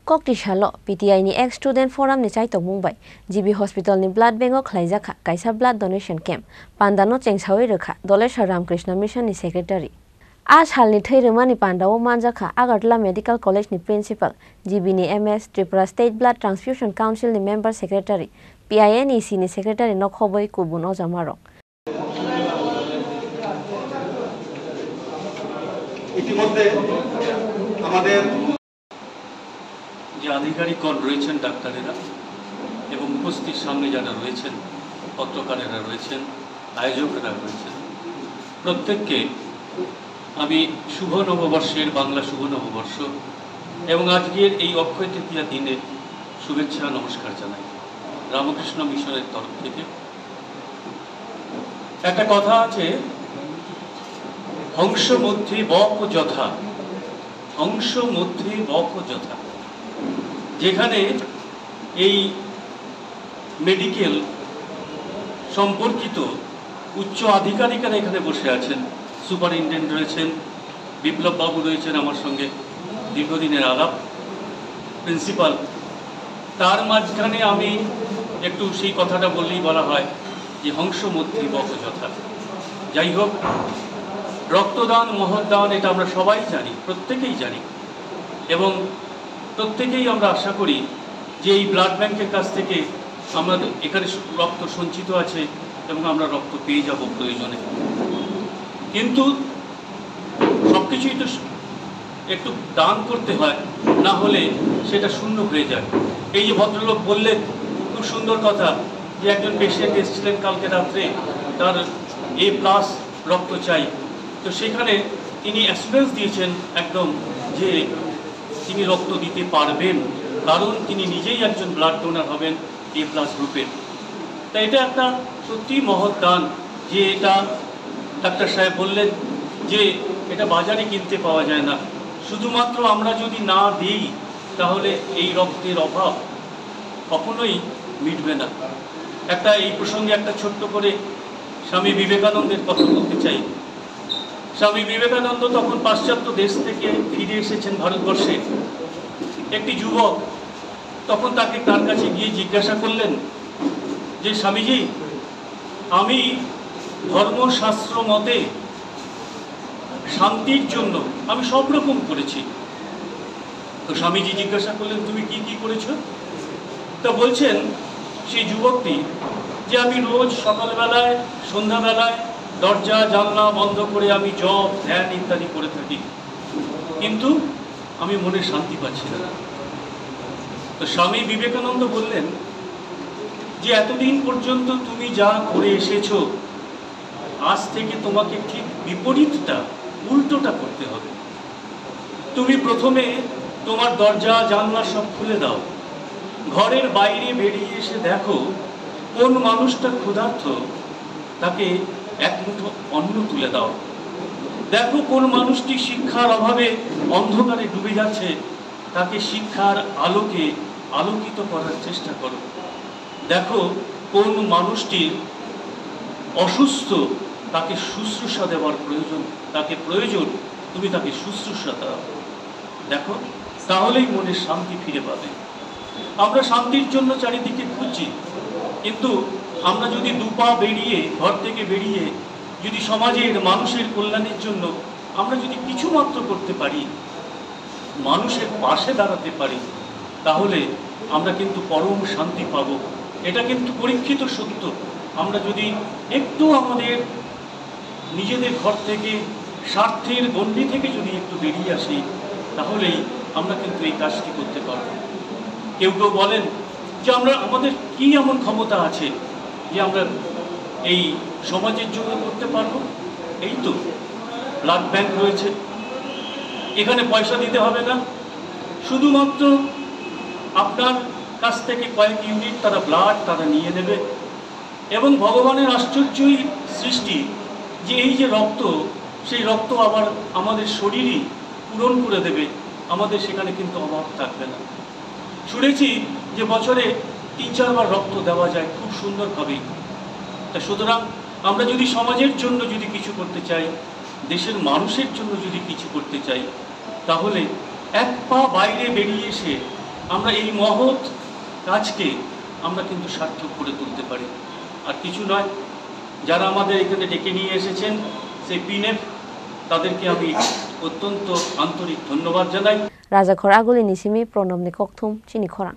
Koktisalo PTI ni ex student forum ni Chaitokmung bai GB Hospital ni blood bank o Khlaijakha kaisa blood donation camp pandano chengsawi rekha Dolesha Ramkrishna Mission ni secretary आज हालनि थैरोमानि पान्डाव मानजाखा Agartala medical college नि principal GB नि MS Tripura State Blood Transfusion Council नि member secretary PINEC नि secretary नखबै कुबुन अजामारक ইতিমধ্যে আমাদের যে আধিকারিকগণ রয়েছেন ডাক্তারেরা এবং উপস্থিত সামনে যারা রয়েছেন পত্রকারেরা রয়েছেন আয়োজকরা রয়েছেন প্রত্যেককে আমি শুভ নববর্ষের বাংলা শুভ নববর্ষ এবং আজকের এই অক্ষয় তৃতীয়া দিনে শুভেচ্ছা নমস্কার জানাই রামকৃষ্ণ মিশনের তরফ থেকে। একটা কথা আছে, হংস মধ্যে বক যথা, হংস মধ্যে বক যথা। যেখানে এই মেডিকেল সম্পর্কিত উচ্চ আধিকারিকরা এখানে বসে আছেন, সুপারিনটেন্ডেন্ট রয়েছেন, বিপ্লব বাবু রয়েছেন আমার সঙ্গে দীর্ঘদিনের আলাপ, প্রিন্সিপাল, তার মাঝখানে আমি একটু সেই কথাটা বললেই বলা হয় যে হংস মধ্যে বক যথা। যাই হোক, রক্তদান মহৎদান এটা আমরা সবাই জানি, প্রত্যেকেই জানি এবং প্রত্যেকেই আমরা আশা করি যে এই ব্লাড ব্যাংকের কাছ থেকে আমাদের এখানে রক্ত সঞ্চিত আছে এবং আমরা রক্ত পেয়ে যাব প্রয়োজনে। কিন্তু সব কিছুই তো একটু দান করতে হয়, না হলে সেটা শূন্য হয়ে যায়। এই যে ভদ্রলোক বললেন খুব সুন্দর কথা যে একজন পেশেন্ট এসেছিলেন কালকে রাত্রে, তার A+ রক্ত চাই, তো সেখানে তিনি অ্যাসুরেন্স দিয়েছেন একদম যে তিনি রক্ত দিতে পারবেন, কারণ তিনি নিজেই একজন ব্লাড ডোনার হবেন A+ গ্রুপের। তা এটা একটা সত্যি মহৎ দান যে এটা ডাক্তার সাহেব বললেন যে এটা বাজারে কিনতে পাওয়া যায় না, শুধুমাত্র আমরা যদি না দিই তাহলে এই রক্তের অভাব কখনোই মিটবে না। একটা এই প্রসঙ্গে একটা ছোট্ট করে স্বামী বিবেকানন্দের কথা বলতে চাই। স্বামী বিবেকানন্দ তখন পাশ্চাত্য দেশ থেকে ফিরে এসেছেন ভারতবর্ষে। একটি যুবক তখন তাকে তার কাছে গিয়ে জিজ্ঞাসা করলেন যে স্বামীজি, আমি ধর্মশাস্ত্র মতে শান্তির জন্য আমি সব রকম করেছি। তো স্বামীজি জিজ্ঞাসা করলেন তুমি কি কি করেছো? তা বলছেন সেই যুবকটি যে আমি রোজ সকালবেলায় সন্ধ্যাবেলায় দরজা জানলা বন্ধ করে আমি জপ ধ্যান ইত্যাদি করে থাকি, কিন্তু আমি মনে শান্তি পাচ্ছি না। তো স্বামী বিবেকানন্দ বললেন যে এতদিন পর্যন্ত তুমি যা করে এসেছো, আজ থেকে তোমাকে ঠিক বিপরীতটা উল্টোটা করতে হবে। তুমি প্রথমে তোমার দরজা জানলা সব খুলে দাও, ঘরের বাইরে বেরিয়ে এসে দেখো কোন মানুষটা ক্ষুধার্ত, তাকে এক মুঠো অন্ন তুলে দাও। দেখো কোন মানুষটি শিক্ষার অভাবে অন্ধকারে ডুবে যাচ্ছে, তাকে শিক্ষার আলোকে আলোকিত করার চেষ্টা করো। দেখো কোন মানুষটির অসুস্থ, তাকে শুশ্রূষা দেওয়ার প্রয়োজন, তাকে প্রয়োজন তুমি তাকে শুশ্রূষা দাও। দেখো, তাহলেই মনে শান্তি ফিরে পাবে। আমরা শান্তির জন্য চারিদিকে খুঁজছি, কিন্তু আমরা যদি দুপা বেরিয়ে ঘর থেকে বেরিয়ে যদি সমাজের মানুষের কল্যাণের জন্য আমরা যদি কিছু মাত্র করতে পারি, মানুষের পাশে দাঁড়াতে পারি, তাহলে আমরা কিন্তু পরম শান্তি পাব। এটা কিন্তু পরীক্ষিত সত্য। আমরা যদি একটু আমাদের নিজেদের ঘর থেকে স্বার্থের গণ্ডি থেকে যদি একটু বেরিয়ে আসি, তাহলেই আমরা কিন্তু এই কাজটি করতে পারব। কেউ কেউ বলেন যে আমাদের কি এমন ক্ষমতা আছে যে আমরা এই সমাজের জন্য করতে পারবো? এই তো ব্লাড ব্যাংক রয়েছে, এখানে পয়সা দিতে হবে না, শুধুমাত্র আপনার কাছ থেকে কয়েক ইউনিট তারা ব্লাড তারা নিয়ে নেবে এবং ভগবানের আশ্চর্যই সৃষ্টি যে এই যে রক্ত, সেই রক্ত আবার আমাদের শরীরই পূরণ করে দেবে, আমাদের সেখানে কিন্তু অভাব থাকবে না। শুনেছি যে বছরে 3-4 বার রক্ত দেওয়া যায় খুব সুন্দরভাবেই। তা সুতরাং আমরা যদি সমাজের জন্য যদি কিছু করতে চাই, দেশের মানুষের জন্য যদি কিছু করতে চাই, তাহলে এক পা বাইরে বেরিয়ে এসে আমরা এই মহৎ কাজকে আমরা কিন্তু সার্থক করে তুলতে পারি। আর কিছু নয়, যারা আমাদের এখানে ডেকে নিয়ে এসেছেন সেই পিনেফ, তাদেরকে আমি অত্যন্ত আন্তরিক ধন্যবাদ জানাই। রাজা খর আগুলি নিসিমি প্রণব নিকথুম চিনি খরাং।